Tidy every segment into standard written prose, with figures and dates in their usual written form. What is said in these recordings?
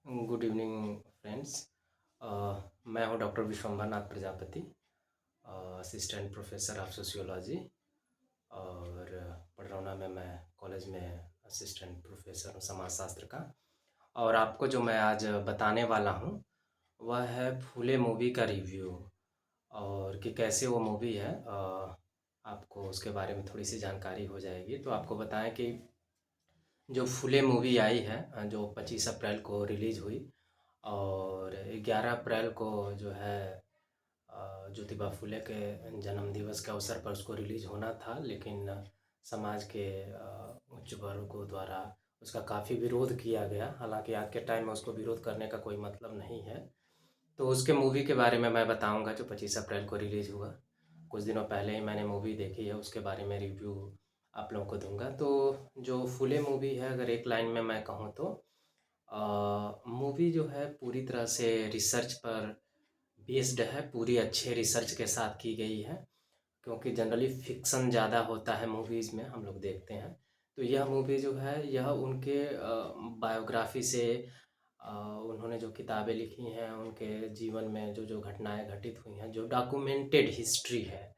Good evening friends. मैं हूं doctor Vishwambhar Nath Prajapati, assistant professor of sociology. और पडरौना में मैं कॉलेज में असिस्टेंट प्रोफेसर हूं समाजशास्त्र का। और आपको जो मैं आज बताने वाला हूं वह है फूले मूवी का रिव्यू, और कि कैसे वो मूवी है। आपको उसके बारे में थोड़ी सी जानकारी हो जाएगी। तो आपको बताएं कि जो फूले मूवी आई है, जो 25 अप्रैल को रिलीज़ हुई, और 11 अप्रैल को जो है ज्योतिबा फुले के जन्म दिवस के अवसर पर उसको रिलीज़ होना था, लेकिन समाज के उच्च वर्गों द्वारा उसका काफ़ी विरोध किया गया। हालांकि आज के टाइम में उसको विरोध करने का कोई मतलब नहीं है। तो उसके मूवी के बारे में मैं बताऊंगा जो 25 अप्रैल को रिलीज़ हुआ। कुछ दिनों पहले ही मैंने मूवी देखी है, उसके बारे में रिव्यू आप लोगों को दूंगा। तो जो फुले मूवी है, अगर एक लाइन में मैं कहूँ तो मूवी जो है पूरी तरह से रिसर्च पर बेस्ड है, पूरी अच्छे रिसर्च के साथ की गई है। क्योंकि जनरली फ़िक्शन ज़्यादा होता है मूवीज़ में, हम लोग देखते हैं। तो यह मूवी जो है यह उनके बायोग्राफ़ी से, उन्होंने जो किताबें लिखी हैं, उनके जीवन में जो जो घटनाएं घटित हुई हैं, जो डॉक्यूमेंटेड हिस्ट्री है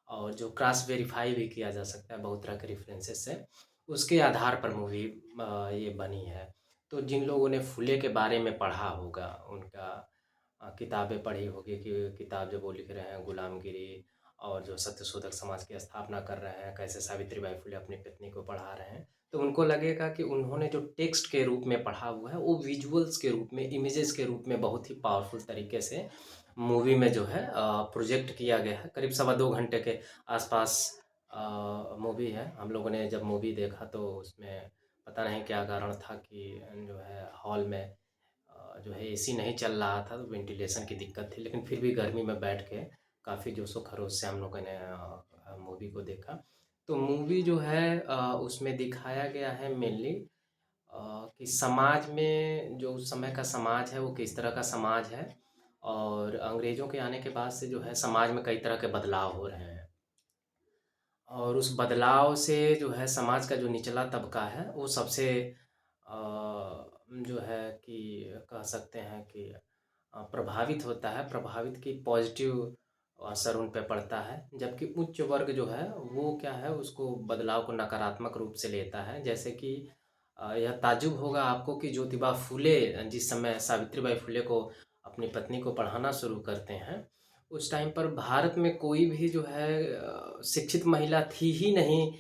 और जो क्रॉस वेरीफाई भी किया जा सकता है बहुत तरह के रेफरेंसेस से, उसके आधार पर मूवी ये बनी है। तो जिन लोगों ने फुले के बारे में पढ़ा होगा, उनका किताबें पढ़ी होगी, कि किताब जो वो लिख रहे हैं गुलामगिरी, और जो सत्यशोधक समाज की स्थापना कर रहे हैं, कैसे सावित्रीबाई फुले अपनी पत्नी को पढ़ा रहे हैं, तो उनको लगेगा कि उन्होंने जो टेक्स्ट के रूप में पढ़ा हुआ है वो विजुअल्स के रूप में, इमेजेस के रूप में बहुत ही पावरफुल तरीके से मूवी में जो है प्रोजेक्ट किया गया है। करीब 2.25 घंटे के आसपास मूवी है। हम लोगों ने जब मूवी देखा तो उसमें पता नहीं क्या कारण था कि जो है हॉल में जो है एसी नहीं चल रहा था, तो वेंटिलेशन की दिक्कत थी, लेकिन फिर भी गर्मी में बैठ के काफ़ी जोशो खरोश से हम लोगों ने मूवी को देखा। तो मूवी जो है उसमें दिखाया गया है मेनली कि समाज में, जो उस समय का समाज है वो किस तरह का समाज है, और अंग्रेज़ों के आने के बाद से जो है समाज में कई तरह के बदलाव हो रहे हैं। और उस बदलाव से जो है समाज का जो निचला तबका है वो सबसे जो है कि कह सकते हैं कि प्रभावित होता है, प्रभावित की पॉजिटिव असर उन पे पड़ता है। जबकि उच्च वर्ग जो है वो क्या है, उसको बदलाव को नकारात्मक रूप से लेता है। जैसे कि यह ताज्जुब होगा आपको कि ज्योतिबा फुले जिस समय सावित्रीबाई फुले को, अपनी पत्नी को पढ़ाना शुरू करते हैं, उस टाइम पर भारत में कोई भी जो है शिक्षित महिला थी ही नहीं,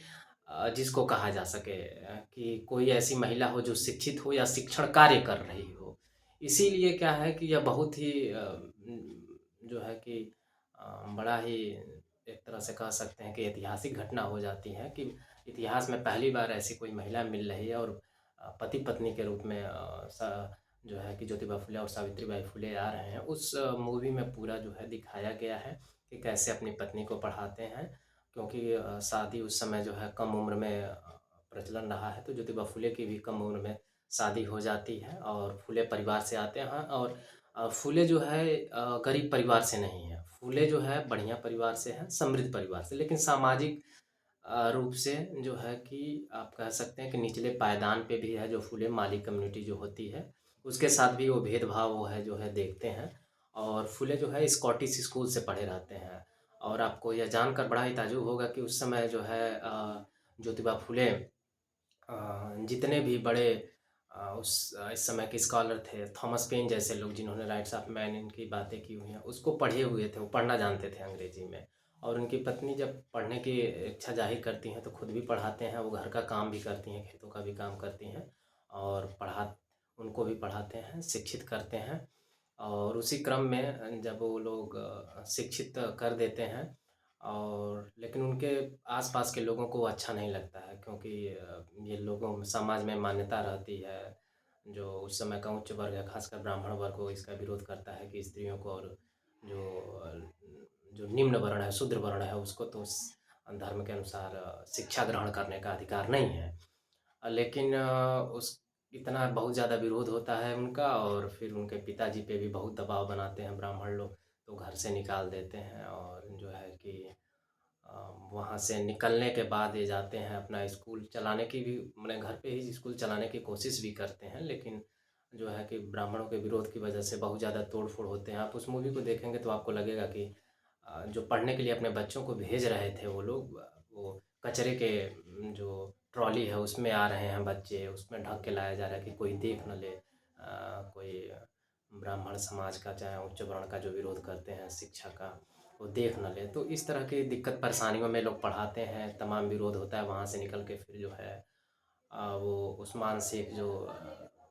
जिसको कहा जा सके कि कोई ऐसी महिला हो जो शिक्षित हो या शिक्षण कार्य कर रही हो। इसीलिए क्या है कि यह बहुत ही जो है कि बड़ा ही एक तरह से कह सकते हैं कि ऐतिहासिक घटना हो जाती है कि इतिहास में पहली बार ऐसी कोई महिला मिल रही है, और पति पत्नी के रूप में जो है कि ज्योतिबा फुले और सावित्रीबाई फुले आ रहे हैं। उस मूवी में पूरा जो है दिखाया गया है कि कैसे अपनी पत्नी को पढ़ाते हैं। क्योंकि शादी उस समय जो है कम उम्र में प्रचलन रहा है, तो ज्योतिबा फुले की भी कम उम्र में शादी हो जाती है, और फुले परिवार से आते हैं। और फुले जो है गरीब परिवार से नहीं है, फुले जो है बढ़िया परिवार से है, समृद्ध परिवार से, लेकिन सामाजिक रूप से जो है कि आप कह सकते हैं कि निचले पायदान पे भी है। जो फुले माली कम्युनिटी जो होती है, उसके साथ भी वो भेदभाव वो है जो है देखते हैं। और फुले जो है स्कॉटिश स्कूल से पढ़े रहते हैं। और आपको यह जानकर बड़ा ही ताज्जुब होगा कि उस समय जो है ज्योतिबा फुले जितने भी बड़े इस समय के स्कॉलर थे, थॉमस पेन जैसे लोग जिन्होंने राइट्स ऑफ मैन इनकी बातें की हुई हैं, उसको पढ़े हुए थे, वो पढ़ना जानते थे अंग्रेजी में। और उनकी पत्नी जब पढ़ने की इच्छा जाहिर करती हैं तो खुद भी पढ़ाते हैं, वो घर का काम भी करती हैं, खेतों का भी काम करती हैं, और उनको भी पढ़ाते हैं, शिक्षित करते हैं। और उसी क्रम में जब वो लोग शिक्षित कर देते हैं, और लेकिन उनके आसपास के लोगों को अच्छा नहीं लगता है, क्योंकि ये लोगों में समाज में मान्यता रहती है, जो उस समय का उच्च वर्ग है, खासकर ब्राह्मण वर्ग को इसका विरोध करता है कि स्त्रियों को, और जो जो निम्न वर्ण है, शूद्र वर्ण है, उसको तो धर्म के अनुसार शिक्षा ग्रहण करने का अधिकार नहीं है। लेकिन उस इतना बहुत ज़्यादा विरोध होता है उनका, और फिर उनके पिताजी पे भी बहुत दबाव बनाते हैं ब्राह्मण लोग, तो घर से निकाल देते हैं। और जो है कि वहाँ से निकलने के बाद ये जाते हैं अपना स्कूल चलाने की भी माने घर पे ही स्कूल चलाने की कोशिश भी करते हैं, लेकिन जो है कि ब्राह्मणों के विरोध की वजह से बहुत ज़्यादा तोड़-फोड़ होते हैं। आप उस मूवी को देखेंगे तो आपको लगेगा कि जो पढ़ने के लिए अपने बच्चों को भेज रहे थे वो लोग, वो कचरे के जो ट्रॉली है उसमें आ रहे हैं बच्चे, उसमें ढक के लाया जा रहा है कि कोई देख न ले। कोई ब्राह्मण समाज का चाहे उच्च वर्ण का जो विरोध करते हैं शिक्षा का, वो देख न ले। तो इस तरह की दिक्कत परेशानियों में लोग पढ़ाते हैं, तमाम विरोध होता है। वहाँ से निकल के फिर जो है वो उस्मान शेख जो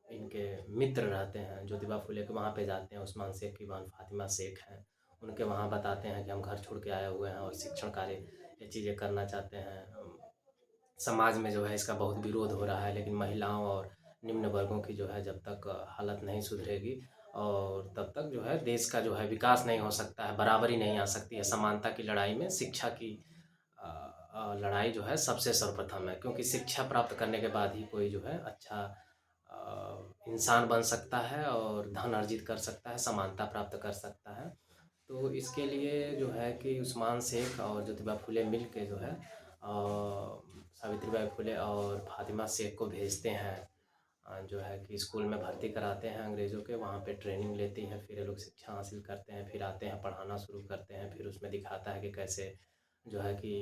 इनके मित्र रहते हैं, ज्योतिबा फुले के वहाँ पे जाते हैं। उस्मान शेख की बहन फातिमा शेख हैं, उनके वहाँ बताते हैं कि हम घर छोड़ के आए हुए हैं और शिक्षण कार्य ये चीज़ें करना चाहते हैं। समाज में जो है इसका बहुत विरोध हो रहा है, लेकिन महिलाओं और निम्न वर्गों की जो है जब तक हालत नहीं सुधरेगी और तब तक जो है देश का जो है विकास नहीं हो सकता है, बराबरी नहीं आ सकती है। समानता की लड़ाई में शिक्षा की लड़ाई जो है सबसे सर्वप्रथम है, क्योंकि शिक्षा प्राप्त करने के बाद ही कोई जो है अच्छा इंसान बन सकता है और धन अर्जित कर सकता है, समानता प्राप्त कर सकता है। तो इसके लिए जो है कि उस्मान शेख और ज्योतिबा फुले मिल के जो है सावित्रीबाई फुले और फातिमा शेख को भेजते हैं, जो है कि स्कूल में भर्ती कराते हैं अंग्रेज़ों के। वहाँ पे ट्रेनिंग लेती है, फिर ये लोग शिक्षा हासिल करते हैं, फिर आते हैं पढ़ाना शुरू करते हैं। फिर उसमें दिखाता है कि कैसे जो है कि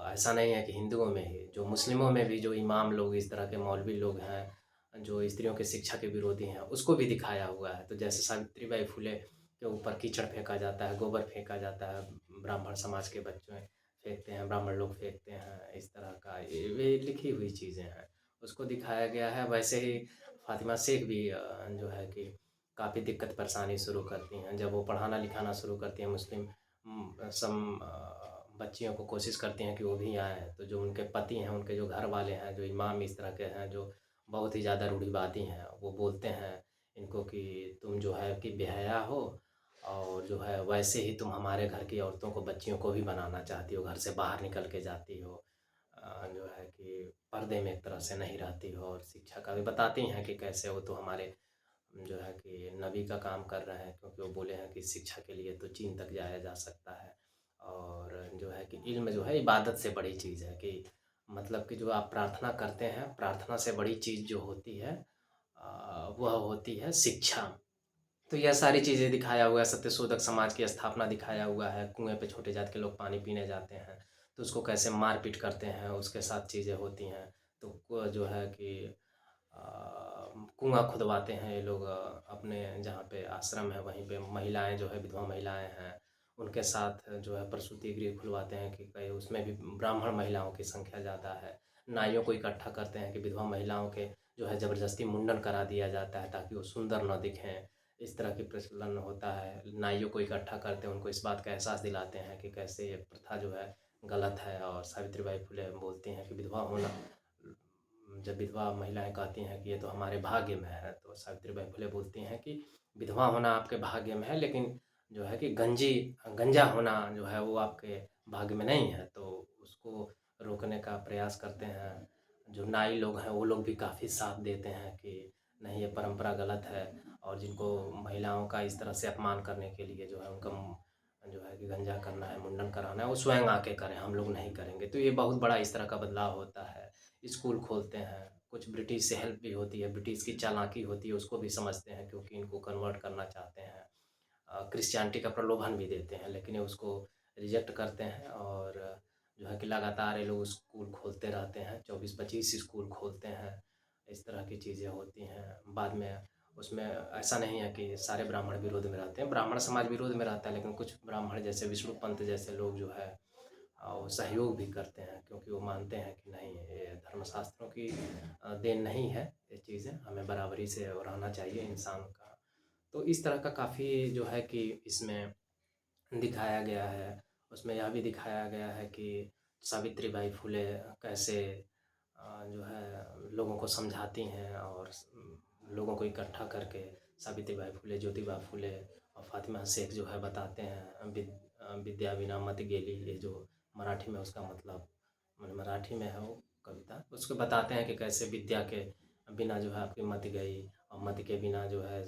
ऐसा नहीं है कि हिंदुओं में ही, जो मुस्लिमों में भी जो इमाम लोग, इस तरह के मौलवी लोग हैं, जो स्त्रियों की शिक्षा के विरोधी हैं, उसको भी दिखाया हुआ है। तो जैसे सावित्रीबाई फुले के ऊपर कीचड़ फेंका जाता है, गोबर फेंका जाता है, ब्राह्मण समाज के बच्चे फेंकते हैं, ब्राह्मण लोग फेंकते हैं, इस तरह का ये लिखी हुई चीज़ें हैं, उसको दिखाया गया है। वैसे ही फातिमा शेख भी जो है कि काफ़ी दिक्कत परेशानी शुरू करती हैं। जब वो पढ़ाना लिखाना शुरू करती हैं, मुस्लिम बच्चियों को कोशिश करती हैं कि वो भी आएँ, तो जो उनके पति हैं, उनके जो घर वाले हैं, जो इमाम इस तरह के हैं, जो बहुत ही ज़्यादा रूढ़िवादी हैं, वो बोलते हैं इनको कि तुम जो है कि बेहया हो और जो है वैसे ही तुम हमारे घर की औरतों को, बच्चियों को भी बनाना चाहती हो, घर से बाहर निकल के जाती हो, जो है कि पर्दे में एक तरह से नहीं रहती हो। और शिक्षा का भी बताती हैं कि कैसे वो तो हमारे जो है कि नबी का काम कर रहे हैं, क्योंकि वो बोले हैं कि शिक्षा के लिए तो चीन तक जाया जा सकता है। और जो है कि इल्म जो है इबादत से बड़ी चीज़ है, कि मतलब कि जो आप प्रार्थना करते हैं, प्रार्थना से बड़ी चीज़ जो होती है वह होती है शिक्षा। तो यह सारी चीज़ें दिखाया हुआ है, सत्यशोधक समाज की स्थापना दिखाया हुआ है। कुएँ पे छोटे जात के लोग पानी पीने जाते हैं, तो उसको कैसे मार-पीट करते हैं, उसके साथ चीज़ें होती हैं। तो वो जो है कि कुआँ खुदवाते हैं ये लोग, अपने जहाँ पे आश्रम है वहीं पे महिलाएँ जो है, विधवा महिलाएँ हैं, उनके साथ जो है प्रसूति गृह खुलवाते हैं कि कहीं उसमें भी ब्राह्मण महिलाओं की संख्या ज़्यादा है। नाइयों को इकट्ठा करते हैं कि विधवा महिलाओं के जो है ज़बरदस्ती मुंडन करा दिया जाता है ताकि वो सुंदर न दिखें। इस तरह की प्रचलन होता है। नाइयों को इकट्ठा करते हैं, उनको इस बात का एहसास दिलाते हैं कि कैसे ये प्रथा जो है गलत है। और सावित्रीबाई फुले बोलती हैं कि विधवा होना, जब विधवा महिलाएँ कहती हैं कि ये तो हमारे भाग्य में है, तो सावित्रीबाई फुले बोलती हैं कि विधवा होना आपके भाग्य में है, लेकिन जो है कि गंजा होना जो है वो आपके भाग्य में नहीं है। तो उसको रोकने का प्रयास करते हैं। जो नाई लोग हैं वो लोग भी काफ़ी साथ देते हैं कि नहीं, ये परंपरा गलत है। और जिनको महिलाओं का इस तरह से अपमान करने के लिए जो है उनका जो है कि गंजा करना है, मुंडन कराना है, वो स्वयं आके करें, हम लोग नहीं करेंगे। तो ये बहुत बड़ा इस तरह का बदलाव होता है। स्कूल खोलते हैं, कुछ ब्रिटिश से हेल्प भी होती है, ब्रिटिश की चालाकी होती है, उसको भी समझते हैं, क्योंकि इनको कन्वर्ट करना चाहते हैं। क्रिश्चियनिटी का प्रलोभन भी देते हैं, लेकिन ये उसको रिजेक्ट करते हैं। और जो है कि लगातार ये लोग स्कूल खोलते रहते हैं, 24-25 स्कूल खोलते हैं। इस तरह की चीज़ें होती हैं। बाद में उसमें ऐसा नहीं है कि सारे ब्राह्मण विरोध में रहते हैं, ब्राह्मण समाज विरोध में रहता है, लेकिन कुछ ब्राह्मण जैसे विष्णु पंत जैसे लोग जो है वो सहयोग भी करते हैं, क्योंकि वो मानते हैं कि नहीं, ये धर्मशास्त्रों की देन नहीं है, ये चीज़ें हमें बराबरी से रहना चाहिए इंसान का। तो इस तरह का काफ़ी जो है कि इसमें दिखाया गया है। उसमें यह भी दिखाया गया है कि सावित्रीबाई फुले कैसे जो है लोगों को समझाती हैं और लोगों को इकट्ठा करके सावित्रीबाई फुले, ज्योतिबा फुले और फातिमा शेख जो है बताते हैं विद्या बिना मत गेली, ये जो मराठी में उसका मतलब माने मराठी में है वो कविता, उसको बताते हैं कि कैसे विद्या के बिना जो है आपकी मत गई, और मत के बिना जो है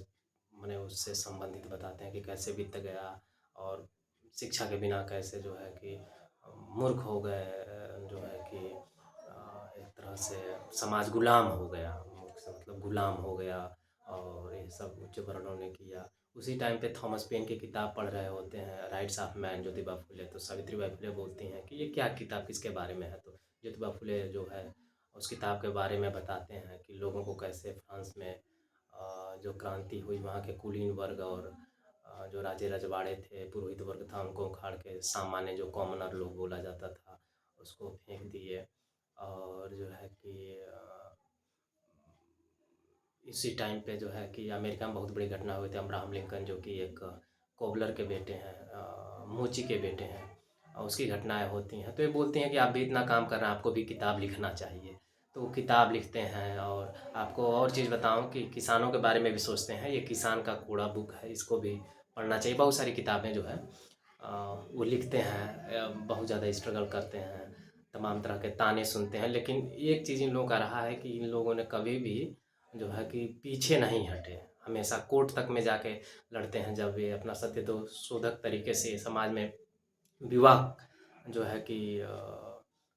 माने उससे संबंधित बताते हैं कि कैसे वित्त गया। और शिक्षा के बिना कैसे जो है कि मूर्ख हो गए, जो है कि एक तरह से समाज गुलाम हो गया, मूर्ख से मतलब गुलाम हो गया। और ये सब उच्च वर्णों ने किया। उसी टाइम पे थॉमस पेन की किताब पढ़ रहे होते हैं, rights of man, Jyotiba Phule. तो सावित्रीबाई फुले बोलती हैं कि ये क्या किताब किसके बारे में है। तो ज्योतिबा फुले जो है उस किताब के बारे में बताते हैं कि लोगों को कैसे फ्रांस में जो क्रांति हुई, वहाँ के कुलीन वर्ग और जो राजे रजवाड़े थे, पुरोहित वर्ग था, उनको उखाड़ के सामान्य जो कॉमनर लोग बोला जाता था उसको फेंक दिए। और जो है कि इसी टाइम पे जो है कि अमेरिका में बहुत बड़ी घटना हुई थी। अब्राहम लिंकन जो कि एक कोबलर के बेटे हैं, मोची के बेटे हैं, और उसकी घटनाएं होती हैं। तो ये बोलती हैं कि आप भी इतना काम कर रहे हैं, आपको भी किताब लिखना चाहिए। तो वो किताब लिखते हैं। और आपको और चीज़ बताऊं कि किसानों के बारे में भी सोचते हैं। ये किसान का कूड़ा बुक है, इसको भी पढ़ना चाहिए। बहुत सारी किताबें जो है वो लिखते हैं, बहुत ज़्यादा स्ट्रगल करते हैं, तमाम तरह के ताने सुनते हैं। लेकिन एक चीज़ इन लोगों का रहा है कि इन लोगों ने कभी भी जो है कि पीछे नहीं हटे, हमेशा कोर्ट तक में जाके लड़ते हैं। जब ये अपना सत्य तो शोधक तरीके से समाज में विवाह जो है कि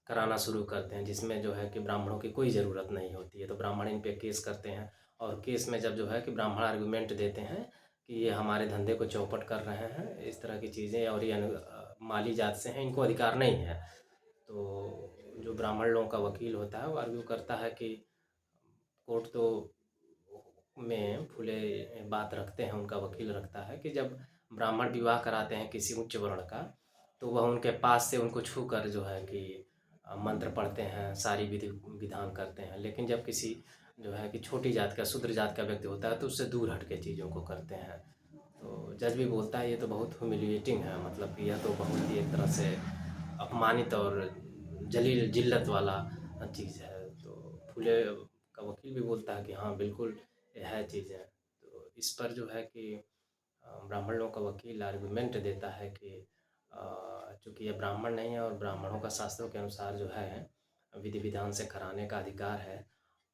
कराना शुरू करते हैं, जिसमें जो है कि ब्राह्मणों की कोई ज़रूरत नहीं होती है। तो ब्राह्मण इन पे केस करते हैं। और केस में जब जो है कि ब्राह्मण आर्गूमेंट देते हैं कि ये हमारे धंधे को चौपट कर रहे हैं, इस तरह की चीज़ें, और ये माली जात से हैं, इनको अधिकार नहीं है। तो जो ब्राह्मण लोगों का वकील होता है वो आर्ग्यू करता है कि कोर्ट तो में फुले बात रखते हैं, उनका वकील रखता है कि जब ब्राह्मण विवाह कराते हैं किसी उच्च वर्ण का, तो वह उनके पास से उनको छू कर जो है कि मंत्र पढ़ते हैं, सारी विधि विधान करते हैं। लेकिन जब किसी जो है कि छोटी जात का, शूद्र जात का व्यक्ति होता है तो उससे दूर हट के चीज़ों को करते हैं। तो जज भी बोलता है ये तो बहुत ह्यूमिलिएटिंग है, मतलब कि यह तो बहुत ही एक तरह से अपमानित और जलील जिल्लत वाला चीज़ है। तो फुले का वकील भी बोलता है कि हाँ बिल्कुल ये है चीज़ें। तो इस पर जो है कि ब्राह्मण लोगों का वकील आर्गूमेंट देता है कि चूँकि ये ब्राह्मण नहीं है और ब्राह्मणों का शास्त्रों के अनुसार जो है विधि विधान से कराने का अधिकार है,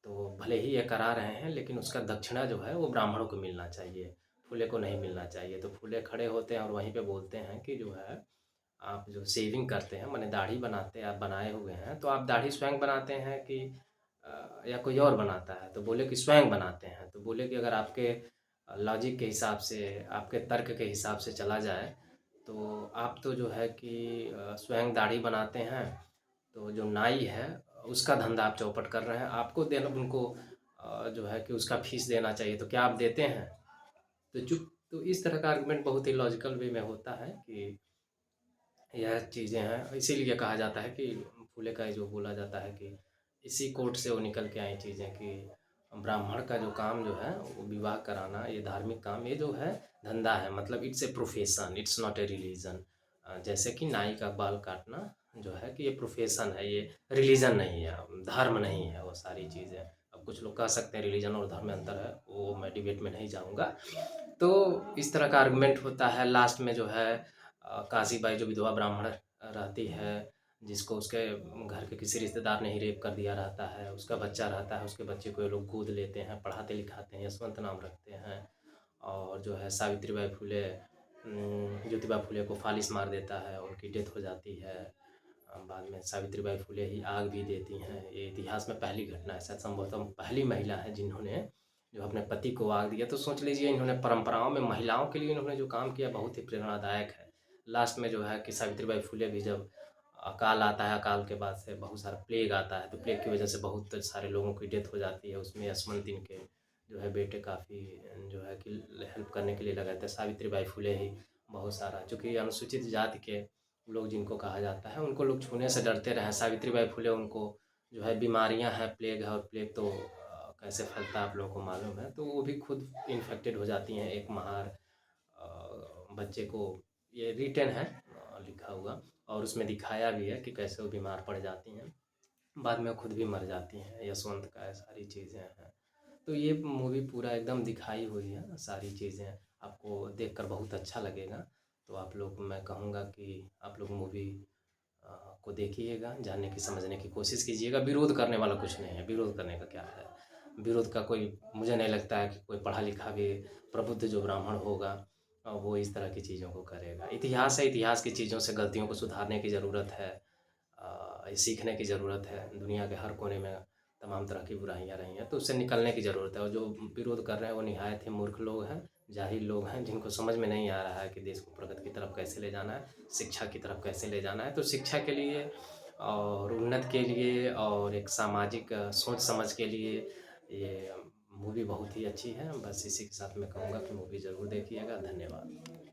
तो भले ही ये करा रहे हैं लेकिन उसका दक्षिणा जो है वो ब्राह्मणों को मिलना चाहिए, फुले को नहीं मिलना चाहिए। तो फुले खड़े होते हैं और वहीं पे बोलते हैं कि जो है आप जो शेविंग करते हैं, माने दाढ़ी बनाते हैं, आप बनाए हुए हैं, तो आप दाढ़ी स्वयं बनाते हैं कि या कोई और बनाता है। तो बोले कि स्वयं बनाते हैं। तो बोले कि अगर आपके लॉजिक के हिसाब से, आपके तर्क के हिसाब से चला जाए तो आप तो जो है कि स्वयं दाढ़ी बनाते हैं, तो जो नाई है उसका धंधा आप चौपट कर रहे हैं, आपको देना उनको जो है कि उसका फीस देना चाहिए। तो क्या आप देते हैं? तो चुप। तो इस तरह का आर्गुमेंट बहुत ही लॉजिकल वे में होता है कि यह चीज़ें हैं। इसीलिए कहा जाता है कि फूले का जो बोला जाता है कि इसी कोर्ट से वो निकल के आई चीज़ें कि ब्राह्मण का जो काम जो है वो विवाह कराना, ये धार्मिक काम, ये जो है धंधा है, मतलब it's a profession, it's not a religion. जैसे कि नाई का बाल काटना जो है कि ये प्रोफेशन है, ये रिलीजन नहीं है, धर्म नहीं है वो सारी चीज़ें। अब कुछ लोग कह सकते हैं रिलीजन और धर्म में अंतर है, वो मैं डिबेट में नहीं जाऊँगा। तो इस तरह का आर्गुमेंट होता है। लास्ट में जो है काशीबाई जो विधवा ब्राह्मण रहती है, जिसको उसके घर के किसी रिश्तेदार ने ही रेप कर दिया रहता है, उसका बच्चा रहता है, उसके बच्चे को ये लोग गोद लेते हैं, पढ़ाते लिखाते हैं, यशवंत नाम रखते हैं। और जो है सावित्रीबाई फुले ज्योतिबा फुले को फालिस मार देता है, उनकी डेथ हो जाती है। बाद में सावित्रीबाई फुले ही आग भी देती हैं। ये इतिहास में पहली घटना है, शायद संभवतः पहली महिला है जिन्होंने जो अपने पति को आग दिया। तो सोच लीजिए इन्होंने परंपराओं में महिलाओं के लिए इन्होंने जो काम किया बहुत ही प्रेरणादायक है। लास्ट में जो है कि सावित्रीबाई फुले भी जब अकाल आता है, अकाल के बाद से बहुत सारा प्लेग आता है, तो प्लेग की वजह से बहुत सारे लोगों की डेथ हो जाती है। उसमें यशवंत इनके जो है बेटे काफ़ी जो है कि हेल्प करने के लिए लगे थे। सावित्रीबाई फुले ही बहुत सारा, चूँकि अनुसूचित जाति के लोग जिनको कहा जाता है उनको लोग छूने से डरते रहे। सावित्रीबाई फुले उनको जो है बीमारियां हैं, प्लेग है, और प्लेग तो कैसे फैलता है आप लोगों को मालूम है, तो वो भी खुद इन्फेक्टेड हो जाती हैं। एक महार बच्चे को, ये रिटेन है लिखा हुआ, और उसमें दिखाया भी है कि कैसे वो बीमार पड़ जाती हैं, बाद में खुद भी मर जाती हैं। यशवंत का सारी चीज़ें हैं। तो ये मूवी पूरा एकदम दिखाई हुई है, सारी चीज़ें आपको देखकर बहुत अच्छा लगेगा। तो आप लोग, मैं कहूँगा कि आप लोग मूवी को देखिएगा, जानने की समझने की कोशिश कीजिएगा। विरोध करने वाला कुछ नहीं है, विरोध करने का क्या है। विरोध का कोई, मुझे नहीं लगता है कि कोई पढ़ा लिखा भी प्रबुद्ध जो ब्राह्मण होगा वो इस तरह की चीज़ों को करेगा। इतिहास है, इतिहास की चीज़ों से गलतियों को सुधारने की ज़रूरत है। सीखने की ज़रूरत है। दुनिया के हर कोने में तमाम तरह की बुराइयाँ रही हैं, तो उससे निकलने की ज़रूरत है। और जो विरोध कर रहे हैं वो निहायत ही मूर्ख लोग हैं, जाहिल लोग हैं, जिनको समझ में नहीं आ रहा है कि देश को प्रगति की तरफ कैसे ले जाना है, शिक्षा की तरफ कैसे ले जाना है। तो शिक्षा के लिए और उन्नति के लिए और एक सामाजिक सोच समझ के लिए ये मूवी बहुत ही अच्छी है। बस इसी के साथ मैं कहूँगा कि मूवी ज़रूर देखिएगा। धन्यवाद।